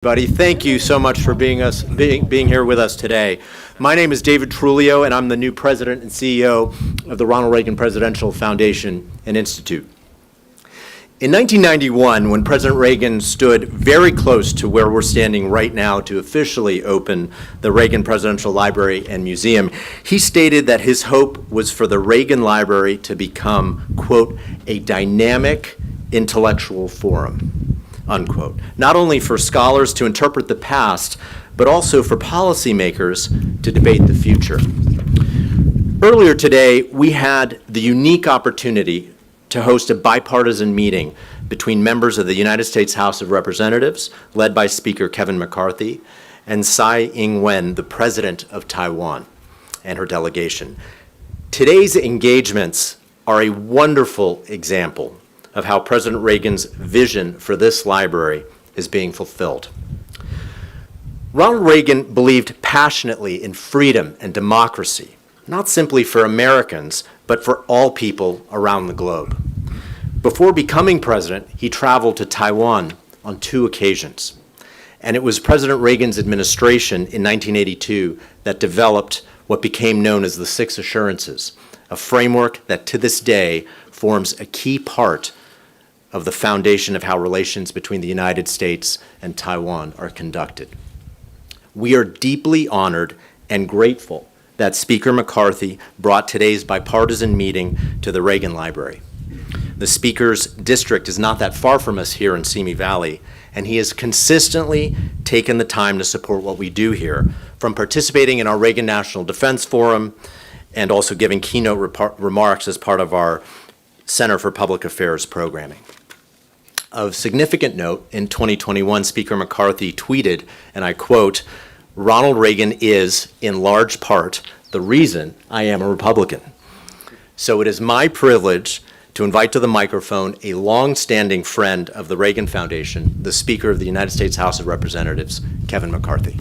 Buddy, thank you so much for being here with us today. My name is David Trulio, and I'm the new president and CEO of the Ronald Reagan Presidential Foundation and Institute. In 1991, when President Reagan stood very close to where we're standing right now to officially open the Reagan Presidential Library and Museum, he stated that his hope was for the Reagan Library to become, quote, a dynamic intellectual forum, unquote, not only for scholars to interpret the past, but also for policymakers to debate the future. Earlier today, we had the unique opportunity to host a bipartisan meeting between members of the United States House of Representatives, led by Speaker Kevin McCarthy, and Tsai Ing-wen, the president of Taiwan, and her delegation. Today's engagements are a wonderful example of how President Reagan's vision for this library is being fulfilled. Ronald Reagan believed passionately in freedom and democracy, not simply for Americans, but for all people around the globe. Before becoming president, he traveled to Taiwan on 2 occasions. And it was President Reagan's administration in 1982 that developed what became known as the 6 Assurances, a framework that to this day forms a key part of the foundation of how relations between the United States and Taiwan are conducted. We are deeply honored and grateful that Speaker McCarthy brought today's bipartisan meeting to the Reagan Library. The Speaker's district is not that far from us here in Simi Valley, and he has consistently taken the time to support what we do here, from participating in our Reagan National Defense Forum and also giving keynote remarks as part of our Center for Public Affairs programming. Of significant note, in 2021, Speaker McCarthy tweeted, and I quote, "Ronald Reagan is, in large part, the reason I am a Republican." So it is my privilege to invite to the microphone a long-standing friend of the Reagan Foundation, the Speaker of the United States House of Representatives, Kevin McCarthy.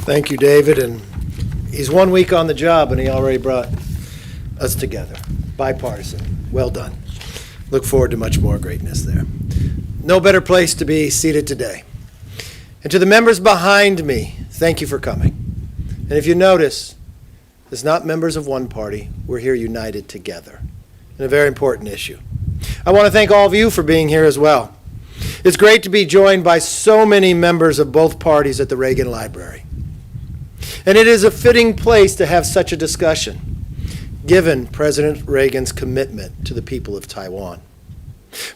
Thank you, David. And he's 1 week on the job, and he already brought us together. Bipartisan. Well done. Look forward to much more greatness there. No better place to be seated today. And to the members behind me, thank you for coming. And if you notice, it's not members of one party. We're here united together in a very important issue. I want to thank all of you for being here as well. It's great to be joined by so many members of both parties at the Reagan Library. And it is a fitting place to have such a discussion, given President Reagan's commitment to the people of Taiwan.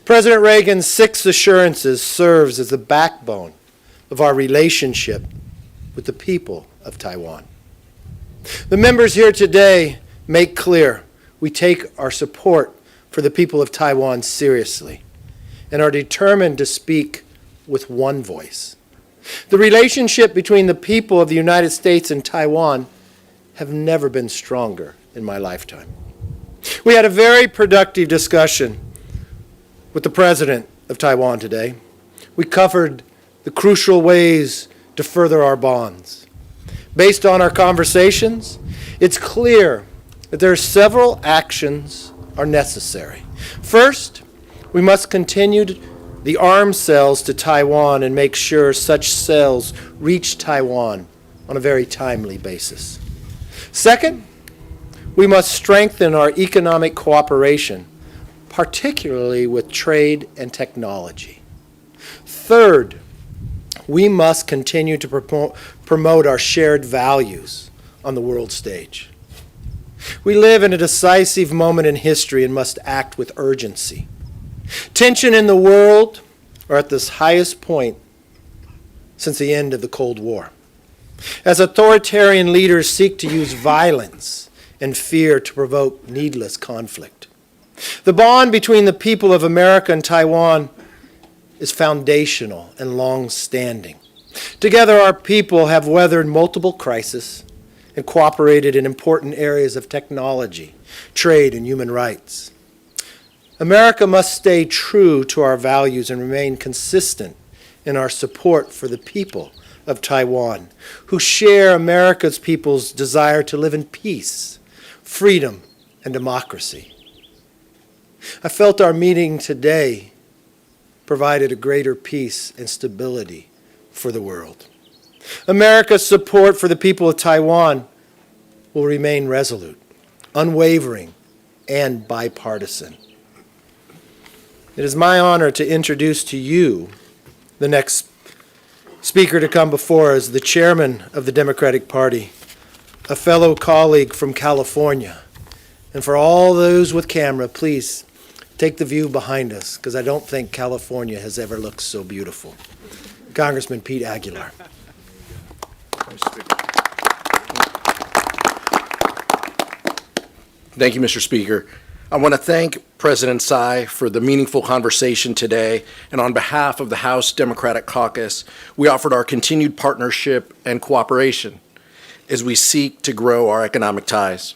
President Reagan's 6 Assurances serves as the backbone of our relationship with the people of Taiwan. The members here today make clear we take our support for the people of Taiwan seriously and are determined to speak with one voice. The relationship between the people of the United States and Taiwan have never been stronger in my lifetime. We had a very productive discussion with the president of Taiwan today. We covered the crucial ways to further our bonds. Based on our conversations, it's clear that there are several actions are necessary. First, we must continue the arms sales to Taiwan and make sure such sales reach Taiwan on a very timely basis. Second, we must strengthen our economic cooperation, particularly with trade and technology. Third, we must continue to promote our shared values on the world stage. We live in a decisive moment in history and must act with urgency. Tension in the world are at this highest point since the end of the Cold War. As authoritarian leaders seek to use violence and fear to provoke needless conflict. The bond between the people of America and Taiwan is foundational and long-standing. Together, our people have weathered multiple crises and cooperated in important areas of technology, trade, and human rights. America must stay true to our values and remain consistent in our support for the people of Taiwan, who share America's people's desire to live in peace, freedom, and democracy. I felt our meeting today provided a greater peace and stability for the world. America's support for the people of Taiwan will remain resolute, unwavering, and bipartisan. It is my honor to introduce to you the next speaker to come before us, the chairman of the Democratic Party, a fellow colleague from California. And for all those with camera, please take the view behind us, because I don't think California has ever looked so beautiful. Congressman Pete Aguilar. Thank you, Mr. Speaker. I want to thank President Tsai for the meaningful conversation today, and on behalf of the House Democratic Caucus, we offered our continued partnership and cooperation as we seek to grow our economic ties.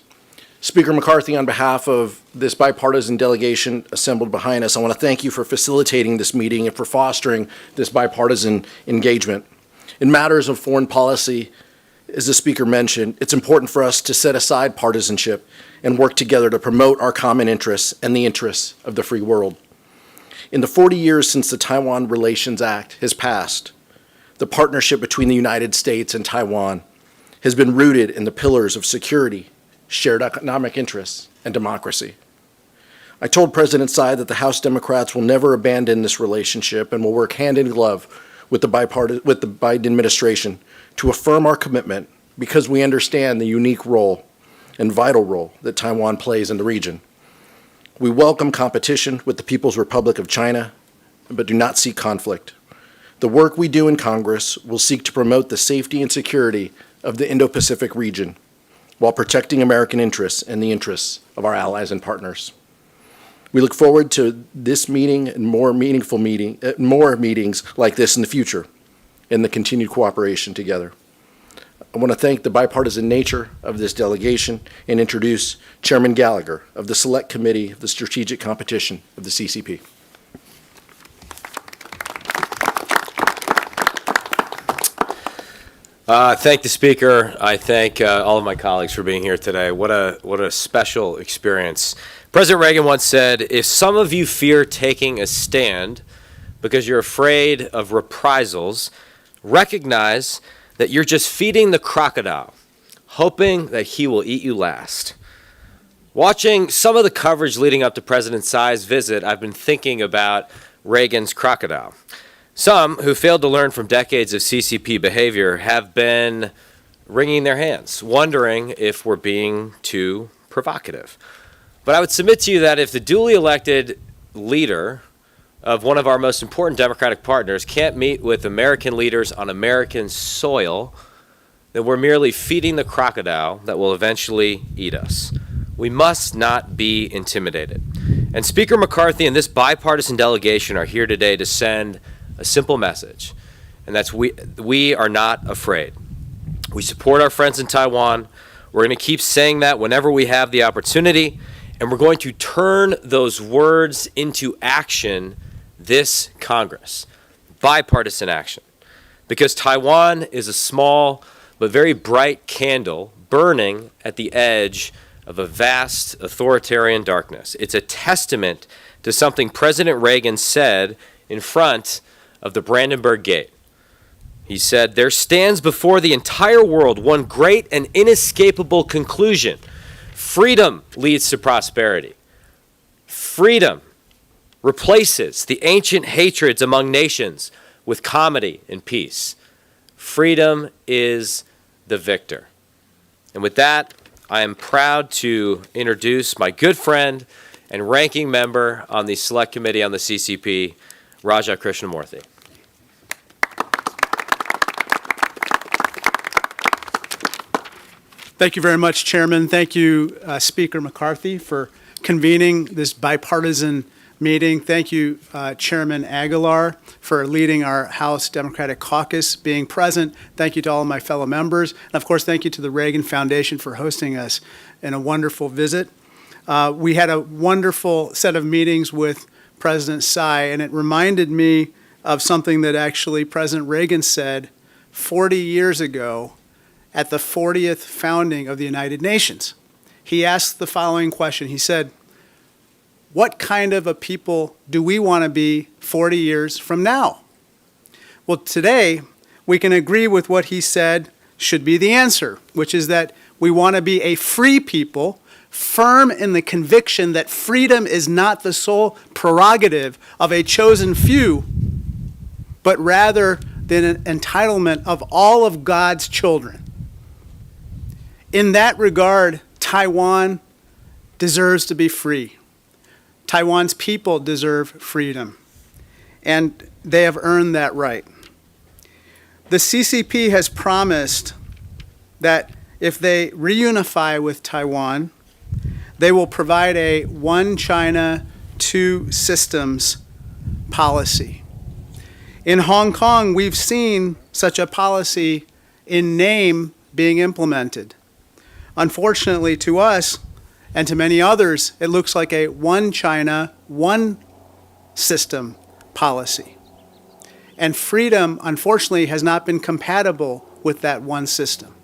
Speaker McCarthy, on behalf of this bipartisan delegation assembled behind us, I want to thank you for facilitating this meeting and for fostering this bipartisan engagement. In matters of foreign policy, as the Speaker mentioned, it's important for us to set aside partisanship and work together to promote our common interests and the interests of the free world. In the 40 years since the Taiwan Relations Act has passed, the partnership between the United States and Taiwan has been rooted in the pillars of security, shared economic interests, and democracy. I told President Tsai that the House Democrats will never abandon this relationship and will work hand in glove with the Biden administration to affirm our commitment, because we understand the unique role and vital role that Taiwan plays in the region. We welcome competition with the People's Republic of China, but do not seek conflict. The work we do in Congress will seek to promote the safety and security of the Indo-Pacific region while protecting American interests and the interests of our allies and partners. We look forward to this meeting and more meetings like this in the future, and the continued cooperation together. I want to thank the bipartisan nature of this delegation and introduce Chairman Gallagher of the Select Committee of the Strategic Competition of the CCP. Thank the Speaker. I thank all of my colleagues for being here today. What a special experience. President Reagan once said, "If some of you fear taking a stand because you're afraid of reprisals, recognize that you're just feeding the crocodile, hoping that he will eat you last." Watching some of the coverage leading up to President Tsai's visit, I've been thinking about Reagan's crocodile. Some who failed to learn from decades of CCP behavior have been wringing their hands, wondering if we're being too provocative. But I would submit to you that if the duly elected leader of one of our most important Democratic partners can't meet with American leaders on American soil, then we're merely feeding the crocodile that will eventually eat us. We must not be intimidated. And Speaker McCarthy and this bipartisan delegation are here today to send a simple message, and that's we are not afraid. We support our friends in Taiwan. We're going to keep saying that whenever we have the opportunity, and we're going to turn those words into action this Congress, bipartisan action, because Taiwan is a small but very bright candle burning at the edge of a vast authoritarian darkness. It's a testament to something President Reagan said in front of the Brandenburg Gate. He said, "There stands before the entire world one great and inescapable conclusion. Freedom leads to prosperity. Freedom replaces the ancient hatreds among nations with comity and peace. Freedom is the victor." And with that, I am proud to introduce my good friend and ranking member on the Select Committee on the CCP, Raja Krishnamurthy. Thank you very much, Chairman. Thank you, Speaker McCarthy, for convening this bipartisan meeting. Thank you, Chairman Aguilar, for leading our House Democratic Caucus, being present. Thank you to all of my fellow members. And of course, thank you to the Reagan Foundation for hosting us in a wonderful visit. We had a wonderful set of meetings with President Tsai, and it reminded me of something that actually President Reagan said 40 years ago at the 40th founding of the United Nations. He asked the following question. He said, what kind of a people do we want to be 40 years from now? Well, today, we can agree with what he said should be the answer, which is that we want to be a free people, firm in the conviction that freedom is not the sole prerogative of a chosen few, but rather the entitlement of all of God's children. In that regard, Taiwan deserves to be free. Taiwan's people deserve freedom, and they have earned that right. The CCP has promised that if they reunify with Taiwan, they will provide a one China, two systems policy. In Hong Kong, we've seen such a policy in name being implemented. Unfortunately to us, and to many others, it looks like a one China, one system policy. And freedom, unfortunately, has not been compatible with that one system.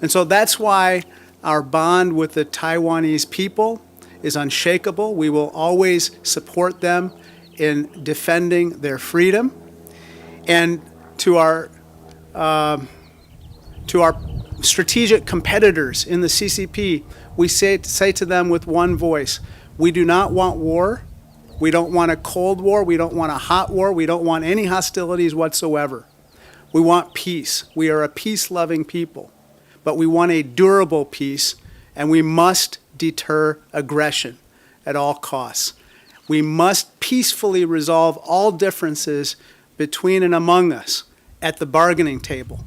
And so that's why our bond with the Taiwanese people is unshakable. We will always support them in defending their freedom. And to our strategic competitors in the CCP, we say to them with one voice, we do not want war. We don't want a cold war. We don't want a hot war. We don't want any hostilities whatsoever. We want peace. We are a peace-loving people, but we want a durable peace, and we must deter aggression at all costs. We must peacefully resolve all differences between and among us at the bargaining table.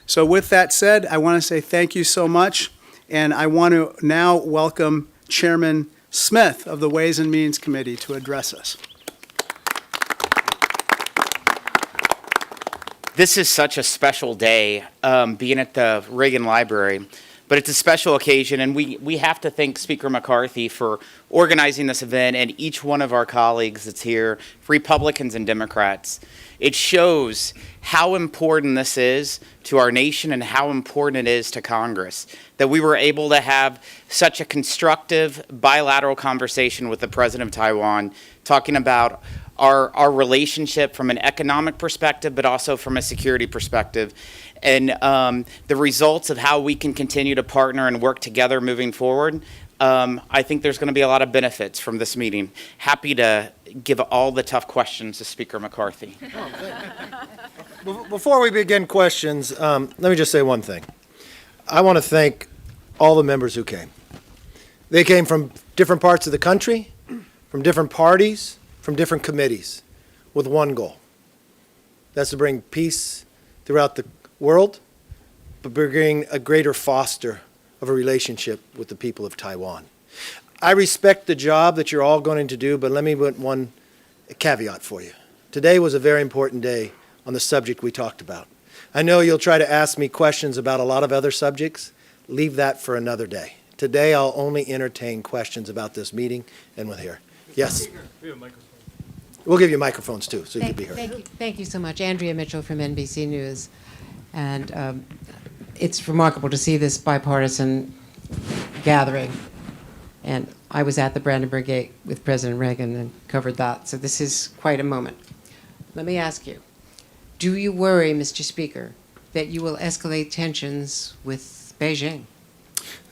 So with that said, I want to say thank you so much, and I want to now welcome Chairman Smith of the Ways and Means Committee to address us. This is such a special day, being at the Reagan Library, but it's a special occasion, and we have to thank Speaker McCarthy for organizing this event and each one of our colleagues that's here, Republicans and Democrats. It shows how important this is to our nation and how important it is to Congress, that we were able to have such a constructive bilateral conversation with the President of Taiwan, talking about our relationship from an economic perspective, but also from a security perspective, and the results of how we can continue to partner and work together moving forward. I think there's going to be a lot of benefits from this meeting. Happy to give all the tough questions to Speaker McCarthy. Before we begin questions, let me just say one thing. I want to thank all the members who came. They came from different parts of the country, from different parties, from different committees, with one goal. That's to bring peace throughout the world, but bring a greater foster of a relationship with the people of Taiwan. I respect the job that you're all going to do, but let me put one caveat for you. Today was a very important day on the subject we talked about. I know you'll try to ask me questions about a lot of other subjects. Leave that for another day. Today I'll only entertain questions about this meeting and with here. Yes? We'll give you microphones too, so you can be heard. Thank you so much. Andrea Mitchell from NBC News. And it's remarkable to see this bipartisan gathering. And I was at the Brandenburg Gate with President Reagan and covered that. So this is quite a moment. Let me ask you, do you worry, Mr. Speaker, that you will escalate tensions with Beijing?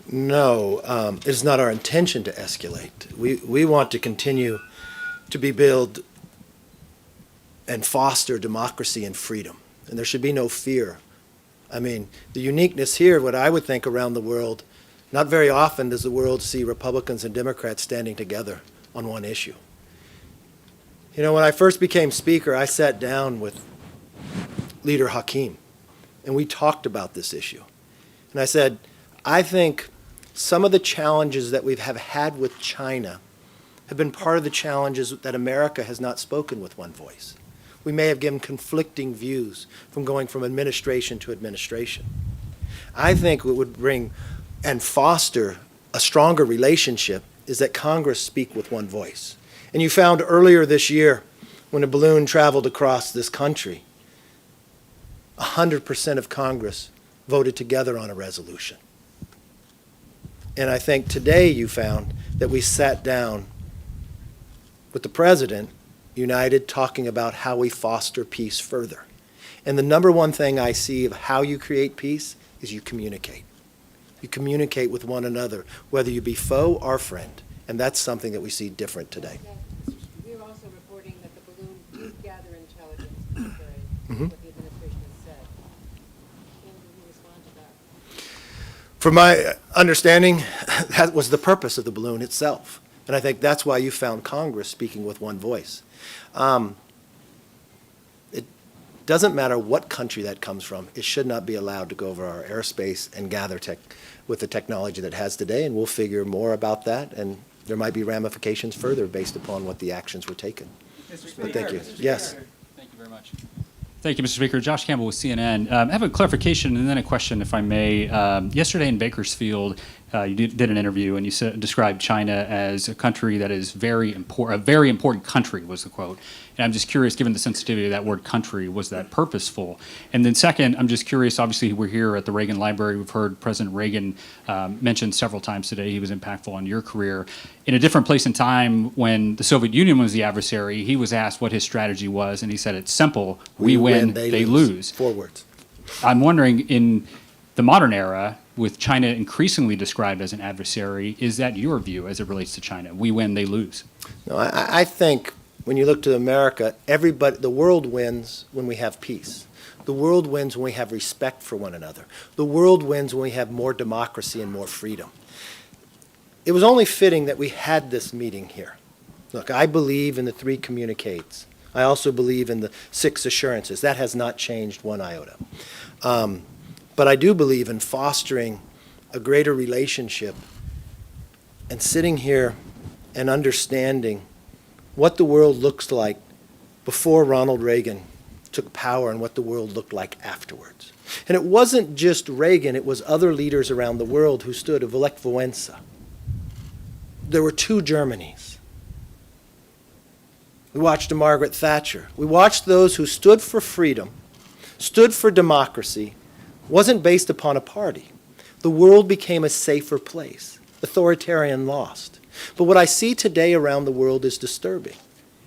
No, it's not our intention to escalate. We want to continue to build and foster democracy and freedom. And there should be no fear. I mean, the uniqueness here, what I would think around the world, not very often does the world see Republicans and Democrats standing together on one issue. You know, when I first became Speaker, I sat down with Leader Hakeem, and we talked about this issue. And I said, I think some of the challenges that we have had with China have been part of the challenges that America has not spoken with one voice. We may have given conflicting views from going from administration to administration. I think what would bring and foster a stronger relationship is that Congress speak with one voice. And you found earlier this year, when a balloon traveled across this country, 100% of Congress voted together on a resolution. And I think today you found that we sat down with the president united talking about how we foster peace further. And the number one thing I see of how you create peace is you communicate. You communicate with one another, whether you be foe or friend. And that's something that we see different today. We are also reporting that the balloon did gather intelligence, contrary to what the administration has said. Can you respond to that? From my understanding, that was the purpose of the balloon itself. And I think that's why you found Congress speaking with one voice. It doesn't matter what country that comes from. It should not be allowed to go over our airspace and gather with the technology that it has today, and we'll figure more about that, and there might be ramifications further based upon what the actions were taken. But thank you. Yes. Thank you very much. Thank you, Mr. Speaker. Josh Campbell with CNN. I have a clarification and then a question, if I may. Yesterday in Bakersfield, you did an interview and you described China as a country that is a very important country, was the quote. And I'm just curious, given the sensitivity of that word country, was that purposeful? And then second, I'm just curious, obviously we're here at the Reagan Library. We've heard President Reagan mentioned several times today he was impactful on your career. In a different place and time, when the Soviet Union was the adversary, he was asked what his strategy was, and he said it's simple: we win, they lose. 4 words. I'm wondering, in the modern era, with China increasingly described as an adversary, is that your view as it relates to China? We win, they lose. No, I think when you look to America, the world wins when we have peace. The world wins when we have respect for one another. The world wins when we have more democracy and more freedom. It was only fitting that we had this meeting here. Look, I believe in the 3 communiques. I also believe in the 6 assurances. That has not changed one iota. But I do believe in fostering a greater relationship and sitting here and understanding what the world looks like before Ronald Reagan took power and what the world looked like afterwards. And it wasn't just Reagan, it was other leaders around the world who stood, of Lech Wałęsa. There were 2 Germanys. We watched a Margaret Thatcher. We watched those who stood for freedom, stood for democracy, wasn't based upon a party. The world became a safer place. Authoritarian lost. But what I see today around the world is disturbing.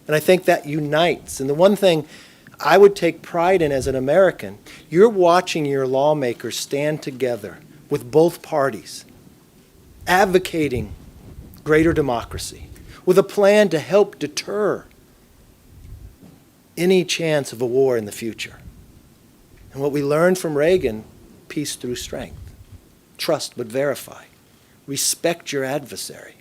And I think that unites. And the one thing I would take pride in as an American, you're watching your lawmakers stand together with both parties, advocating greater democracy, with a plan to help deter any chance of a war in the future. And what we learned from Reagan, peace through strength. Trust but verify. Respect your adversary.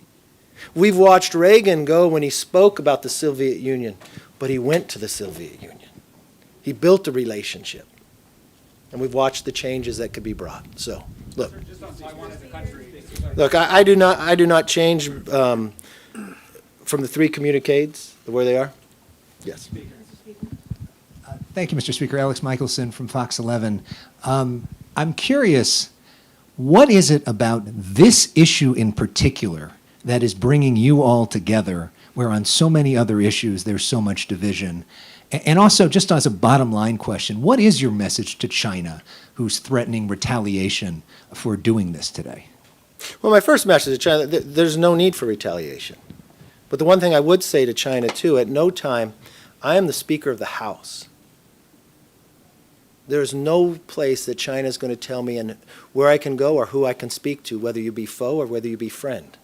We've watched Reagan go when he spoke about the Soviet Union, but he went to the Soviet Union. He built a relationship. And we've watched the changes that could be brought. So, look. Look, I do not change from the 3 communiques, where they are. Yes. Thank you, Mr. Speaker. Alex Michelson from Fox 11. I'm curious, what is it about this issue in particular that is bringing you all together, where on so many other issues there's so much division? And also, just as a bottom line question, what is your message to China, who's threatening retaliation for doing this today? Well, my first message to China, there's no need for retaliation. But the one thing I would say to China, too, at no time, I am the Speaker of the House. There's no place that China is going to tell me and where I can go or who I can speak to, whether you be foe or whether you be friend.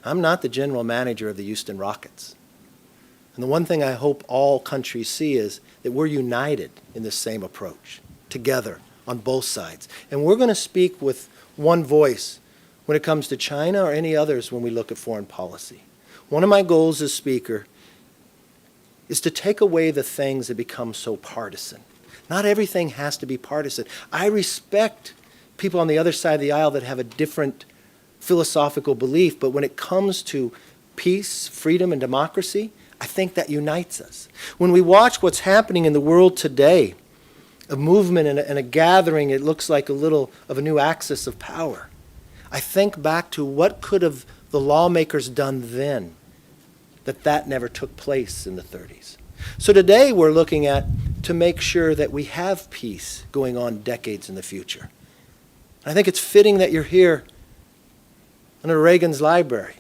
I'm not the general manager of the Houston Rockets. And the one thing I hope all countries see is that we're united in this same approach, together on both sides. And we're going to speak with one voice when it comes to China or any others when we look at foreign policy. One of my goals as Speaker is to take away the things that become so partisan. Not everything has to be partisan. I respect people on the other side of the aisle that have a different philosophical belief, but when it comes to peace, freedom, and democracy, I think that unites us. When we watch what's happening in the world today, a movement and a gathering, it looks like a little of a new axis of power. I think back to what could have the lawmakers done then, that never took place in the 30s. So today we're looking at to make sure that we have peace going on decades in the future. I think it's fitting that you're here under Reagan's library.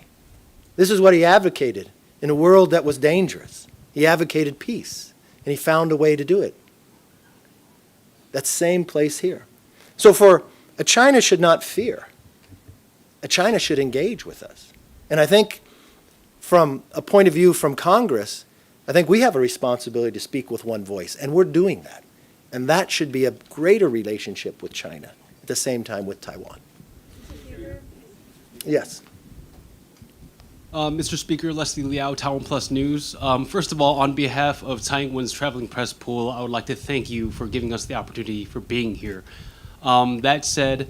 This is what he advocated. in a world that was dangerous. He advocated peace, and he found a way to do it. That same place here. So for a China should not fear. A China should engage with us. And I think from a point of view from Congress, I think we have a responsibility to speak with one voice, and we're doing that. And that should be a greater relationship with China at the same time with Taiwan. Yes. Mr. Speaker, Leslie Liao, Taiwan Plus News. First of all, on behalf of Taiwan's traveling press pool, I would like to thank you for giving us the opportunity for being here. That said,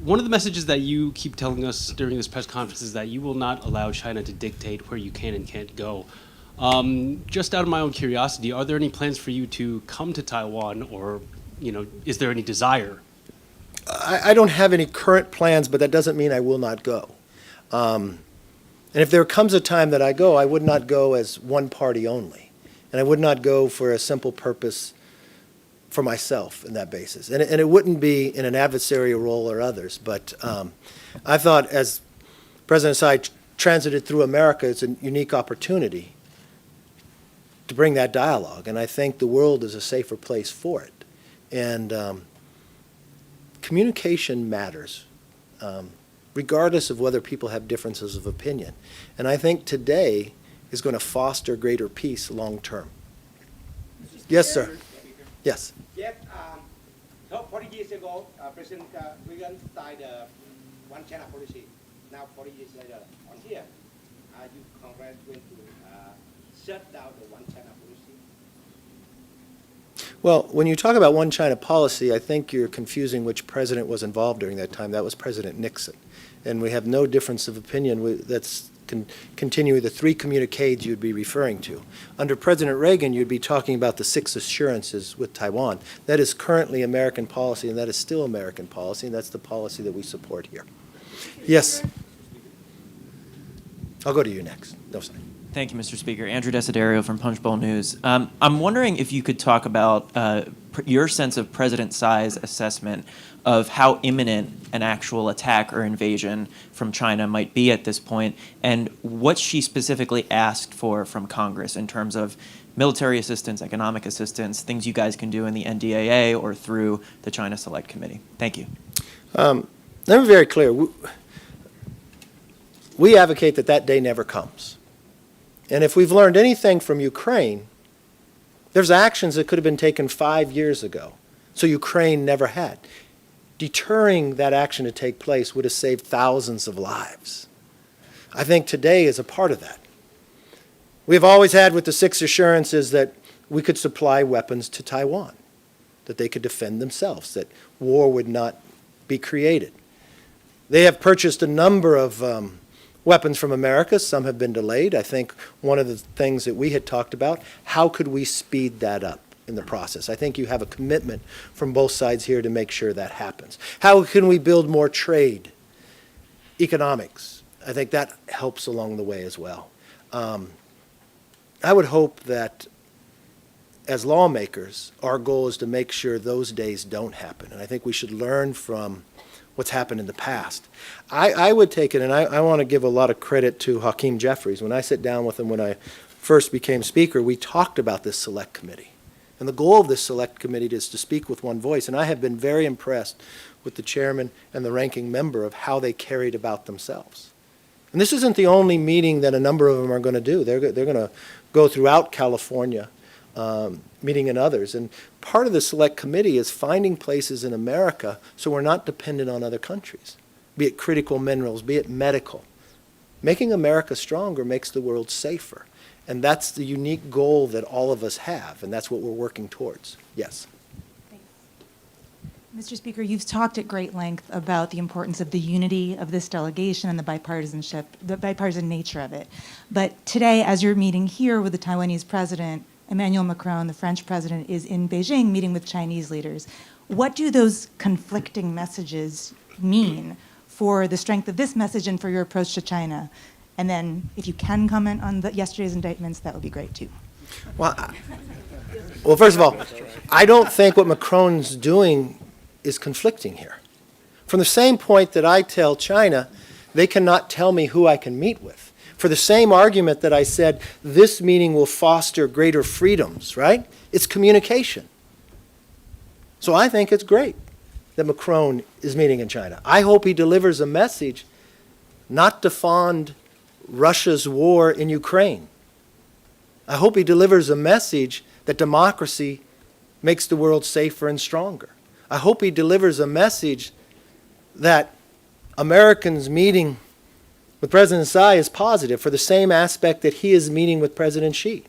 one of the messages that you keep telling us during this press conference is that you will not allow China to dictate where you can and can't go. Just out of my own curiosity, are there any plans for you to come to Taiwan, or, is there any desire? I don't have any current plans, but that doesn't mean I will not go. And if there comes a time that I go, I would not go as one party only. And I would not go for a simple purpose for myself in that basis. And it wouldn't be in an adversarial role or others. But I thought as President Tsai transited through America, it's a unique opportunity to bring that dialogue. And I think the world is a safer place for it. And communication matters. Regardless of whether people have differences of opinion. And I think today is going to foster greater peace long term. Yes, sir. Yes. Yes. 40 years ago, President Reagan started the one China policy. Now 40 years later, on here, you Congress going to shut down the one China policy? Well, when you talk about one China policy, I think you're confusing which president was involved during that time. That was President Nixon. And we have no difference of opinion. That's continuing the three communiques you'd be referring to. Under President Reagan, you'd be talking about the 6 assurances with Taiwan. That is currently American policy, and that is still American policy, and that's the policy that we support here. Yes. I'll go to you next. No, sorry. Thank you, Mr. Speaker. Andrew Desiderio from Punchbowl News. I'm wondering if you could talk about your sense of President Tsai's assessment of how imminent an actual attack or invasion from China might be at this point, and what she specifically asked for from Congress in terms of military assistance, economic assistance, things you guys can do in the NDAA or through the China Select Committee. Thank you. Let me be very clear. We advocate that that day never comes. And if we've learned anything from Ukraine, there's actions that could have been taken 5 years ago, so Ukraine never had. Deterring that action to take place would have saved thousands of lives. I think today is a part of that. We have always had with the 6 assurances that we could supply weapons to Taiwan, that they could defend themselves, that war would not be created. They have purchased a number of weapons from America. Some have been delayed. I think one of the things that we had talked about, how could we speed that up in the process? I think you have a commitment from both sides here to make sure that happens. How can we build more trade, economics? I think that helps along the way as well. I would hope that as lawmakers, our goal is to make sure those days don't happen. And I think we should learn from what's happened in the past. I would take it, and I want to give a lot of credit to Hakeem Jeffries. When I sat down with him when I first became Speaker, we talked about this Select Committee. And the goal of this Select Committee is to speak with one voice. And I have been very impressed with the chairman and the ranking member of how they carried about themselves. And this isn't the only meeting that a number of them are going to do. They're going to go throughout California, meeting in others. And part of the Select Committee is finding places in America so we're not dependent on other countries, be it critical minerals, be it medical. Making America stronger makes the world safer. And that's the unique goal that all of us have, and that's what we're working towards. Yes. Mr. Speaker, you've talked at great length about the importance of the unity of this delegation and the bipartisan nature of it. But today, as you're meeting here with the Taiwanese president, Emmanuel Macron, the French president, is in Beijing meeting with Chinese leaders. What do those conflicting messages mean for the strength of this message and for your approach to China? And then, if you can comment on yesterday's indictments, that would be great too. Well, first of all, I don't think what Macron's doing is conflicting here. From the same point that I tell China, they cannot tell me who I can meet with. for the same argument that I said this meeting will foster greater freedoms, right? It's communication. So I think it's great that Macron is meeting in China. I hope he delivers a message not to fund Russia's war in Ukraine. I hope he delivers a message that democracy makes the world safer and stronger. I hope he delivers a message that Americans meeting with President Tsai is positive for the same aspect that he is meeting with President Xi.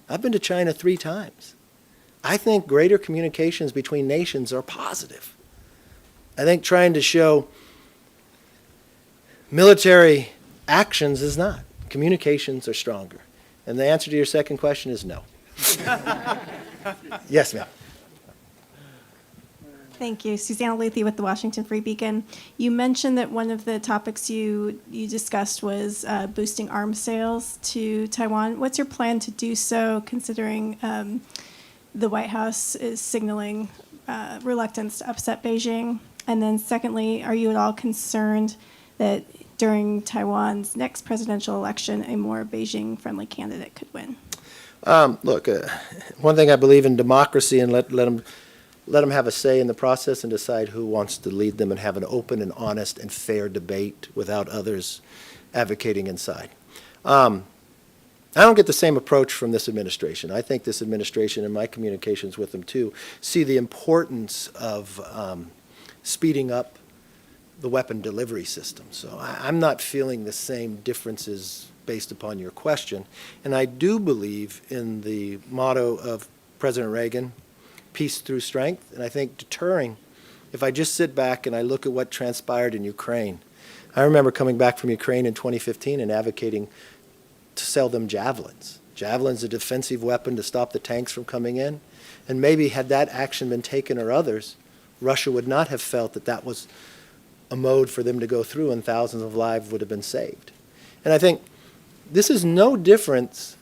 I've been to China 3 times. I think greater communications between nations are positive. I think trying to show military actions is not. Communications are stronger. And the answer to your second question is no. Yes, ma'am. Thank you. Susanna Luthi with the Washington Free Beacon. You mentioned that one of the topics you discussed was boosting arms sales to Taiwan. What's your plan to do so, considering the White House is signaling reluctance to upset Beijing? And then secondly, are you at all concerned that during Taiwan's next presidential election, a more Beijing-friendly candidate could win? Look, one thing I believe in democracy, and let them have a say in the process and decide who wants to lead them and have an open and honest and fair debate without others advocating inside. I don't get the same approach from this administration. I think this administration, and my communications with them too, see the importance of speeding up the weapon delivery system. So I'm not feeling the same differences based upon your question. And I do believe in the motto of President Reagan, peace through strength, and I think deterring. If I just sit back and I look at what transpired in Ukraine, I remember coming back from Ukraine in 2015 and advocating to sell them javelins. Javelins, a defensive weapon to stop the tanks from coming in. And maybe had that action been taken or others, Russia would not have felt that that was a mode for them to go through and thousands of lives would have been saved. And I think this is no different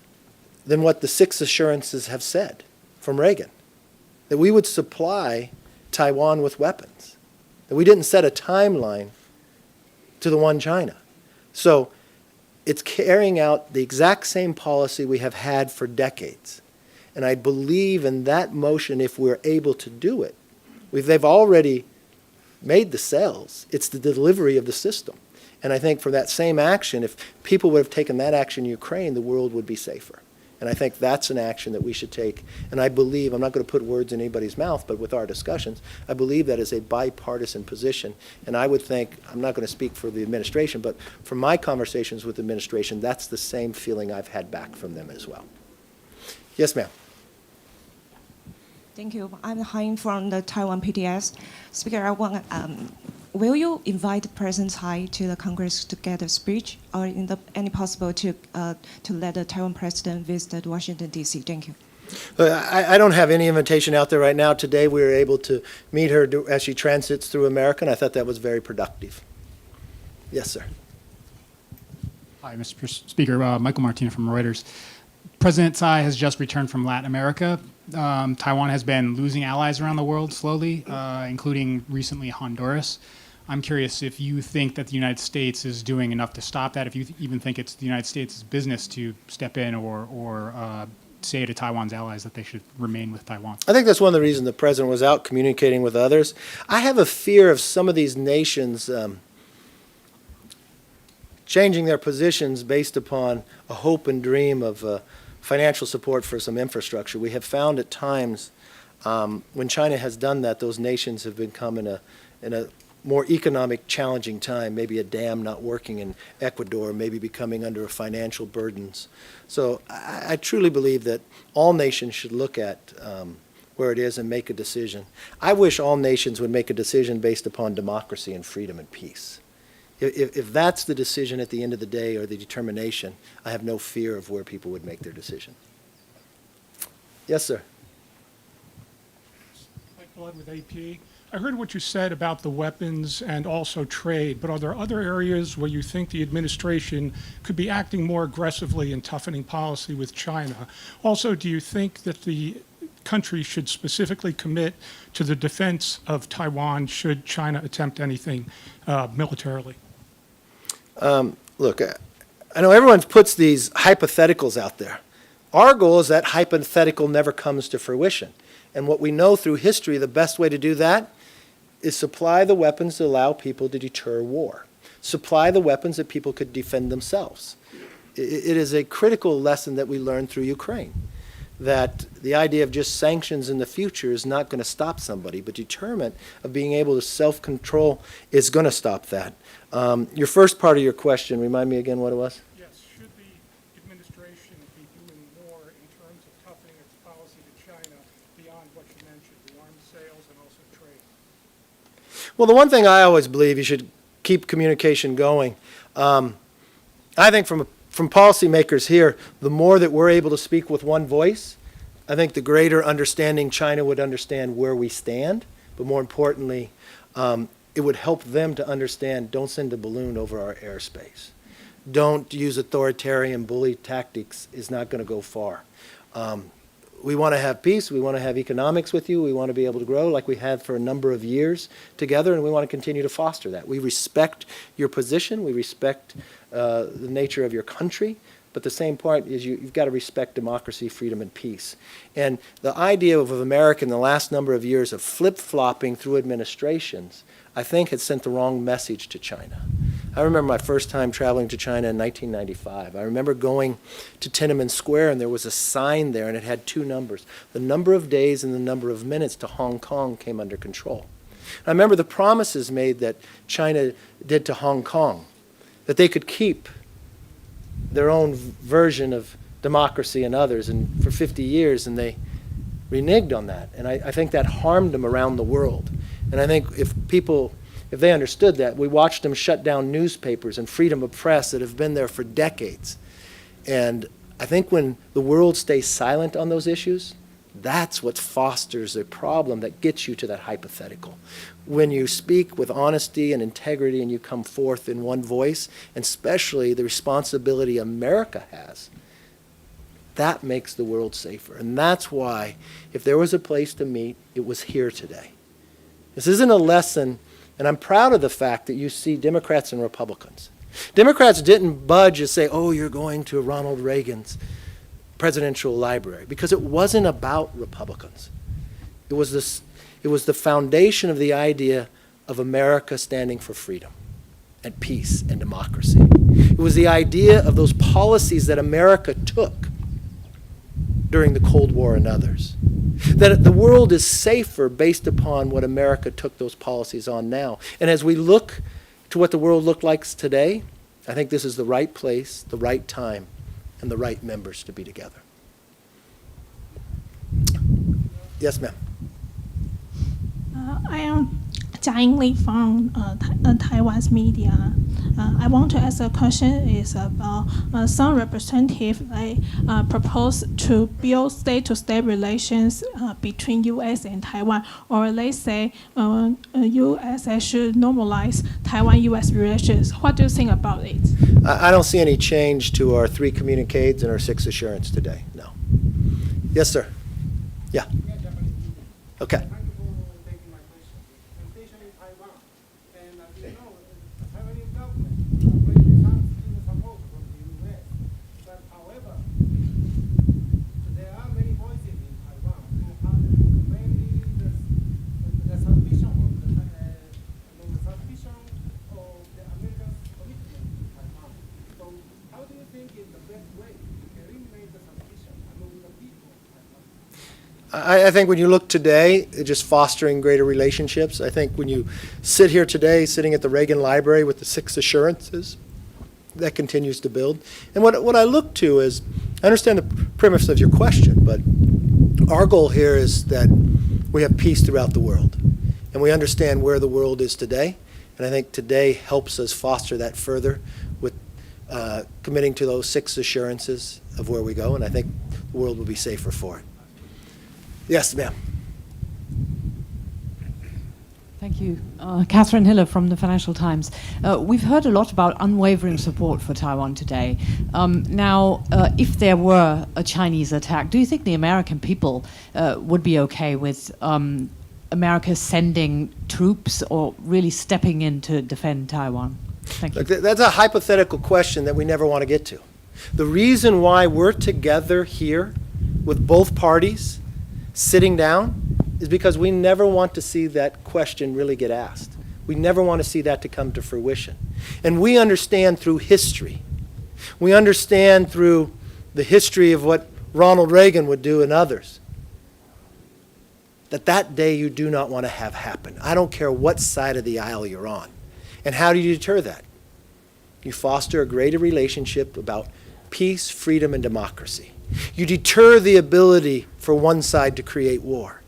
than what the 6 assurances have said from Reagan, that we would supply Taiwan with weapons, that we didn't set a timeline to the one China. So it's carrying out the exact same policy we have had for decades. And I believe in that motion if we're able to do it. They've already made the sales. It's the delivery of the system. And I think for that same action, if people would have taken that action in Ukraine, the world would be safer. And I think that's an action that we should take. And I believe, I'm not going to put words in anybody's mouth, but with our discussions, I believe that is a bipartisan position. And I would think, I'm not going to speak for the administration, but from my conversations with the administration, that's the same feeling I've had back from them as well. Yes, ma'am. Thank you. I'm Hein from the Taiwan PTS. Speaker, I want, will you invite President Tsai to the Congress to get a speech, or any possible to let the Taiwan president visit Washington, D.C.? Thank you. I don't have any invitation out there right now. Today we were able to meet her as she transits through America, and I thought that was very productive. Yes, sir. Hi, Mr. Speaker. Michael Martina from Reuters. President Tsai has just returned from Latin America. Taiwan has been losing allies around the world slowly, including recently Honduras. I'm curious if you think that the United States is doing enough to stop that, if you even think it's the United States' business to step in or say to Taiwan's allies that they should remain with Taiwan. I think that's one of the reasons the president was out communicating with others. I have a fear of some of these nations changing their positions based upon a hope and dream of financial support for some infrastructure. We have found at times when China has done that, those nations have become in a more economic challenging time, maybe a dam not working in Ecuador, maybe becoming under financial burdens. So I truly believe that all nations should look at where it is and make a decision. I wish all nations would make a decision based upon democracy and freedom and peace. If that's the decision at the end of the day, or the determination, I have no fear of where people would make their decision. Yes, sir. Mike Blood with AP. I heard what you said about the weapons and also trade, but are there other areas where you think the administration could be acting more aggressively in toughening policy with China? Also, do you think that the country should specifically commit to the defense of Taiwan should China attempt anything militarily? Look, I know everyone puts these hypotheticals out there. Our goal is that hypothetical never comes to fruition. And what we know through history, the best way to do that is supply the weapons to allow people to deter war. Supply the weapons that people could defend themselves. It is a critical lesson that we learned through Ukraine, that the idea of just sanctions in the future is not going to stop somebody, but deterrent of being able to self-control is going to stop that. Your first part of your question, remind me again what it was? Yes, should the administration be doing more in terms of toughening its policy to China beyond what you mentioned, the arms sales and also trade? Well, the one thing I always believe, you should keep communication going. I think from policymakers here, the more that we're able to speak with one voice, I think the greater understanding China would understand where we stand, but more importantly, it would help them to understand, don't send a balloon over our airspace. Don't use authoritarian bully tactics, is not going to go far. We want to have peace, we want to have economics with you, we want to be able to grow like we had for a number of years together, and we want to continue to foster that. We respect your position, we respect the nature of your country, but the same part is you've got to respect democracy, freedom, and peace. And the idea of America in the last number of years of flip-flopping through administrations, I think had sent the wrong message to China. I remember my first time traveling to China in 1995. I remember going to Tiananmen Square, and there was a sign there, and it had two numbers. The number of days and the number of minutes to Hong Kong came under control. I remember the promises made that China did to Hong Kong, that they could keep their own version of democracy and others, and for 50 years, and they reneged on that. And I think that harmed them around the world. And I think if they understood that, we watched them shut down newspapers and freedom of press that have been there for decades. And I think when the world stays silent on those issues, that's what fosters a problem that gets you to that hypothetical. When you speak with honesty and integrity and you come forth in one voice, and especially the responsibility America has, that makes the world safer. And that's why, if there was a place to meet, it was here today. This isn't a lesson, and I'm proud of the fact that you see Democrats and Republicans. Democrats didn't budge and say, oh, you're going to Ronald Reagan's presidential library, because it wasn't about Republicans. It was the foundation of the idea of America standing for freedom and peace and democracy. It was the idea of those policies that America took during the Cold War and others. That the world is safer based upon what America took those policies on now. And as we look to what the world looks like today, I think this is the right place, the right time, and the right members to be together. Yes, ma'am. I am Jiang Li from Taiwan's media. I want to ask a question is about some representatives propose to build state-to-state relations between U.S. and Taiwan, or they say USA should normalize Taiwan-U.S. relations. What do you think about it? I don't see any change to our 3 communiques and our 6 assurance today, no. Yes, sir. Yeah. Okay. I think when you look today, just fostering greater relationships. I think when you sit here today, sitting at the Reagan Library with the 6 assurances, that continues to build. And what I look to is, I understand the premise of your question, but our goal here is that we have peace throughout the world. And we understand where the world is today. And I think today helps us foster that further with committing to those 6 assurances of where we go. And I think the world will be safer for it. Yes, ma'am. Thank you. Catherine Hiller from the Financial Times. We've heard a lot about unwavering support for Taiwan today. Now, if there were a Chinese attack, do you think the American people would be okay with America sending troops or really stepping in to defend Taiwan? Thank you. Look, that's a hypothetical question that we never want to get to. The reason why we're together here with both parties sitting down is because we never want to see that question really get asked. We never want to see that to come to fruition. And we understand through history. We understand through the history of what Ronald Reagan would do and others, that day you do not want to have happen. I don't care what side of the aisle you're on. And how do you deter that? You foster a greater relationship about peace, freedom, and democracy. You deter the ability for one side to create war.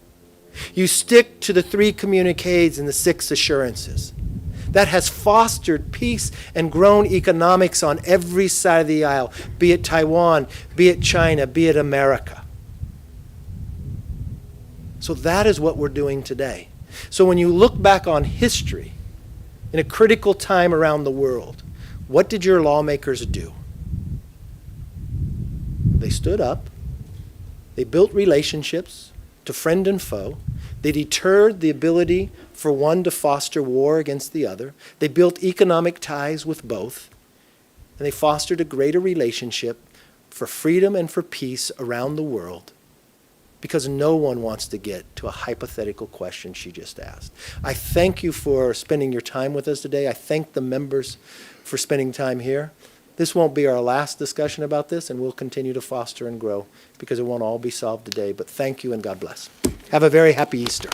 You stick to the 3 communiques and the 6 assurances. That has fostered peace and grown economics on every side of the aisle, be it Taiwan, be it China, be it America. So that is what we're doing today. So when you look back on history, in a critical time around the world, what did your lawmakers do? They stood up. They built relationships to friend and foe. They deterred the ability for one to foster war against the other. They built economic ties with both. And they fostered a greater relationship for freedom and for peace around the world, because no one wants to get to a hypothetical question she just asked. I thank you for spending your time with us today. I thank the members for spending time here. This won't be our last discussion about this, and we'll continue to foster and grow, because it won't all be solved today. But thank you and God bless. Have a very happy Easter.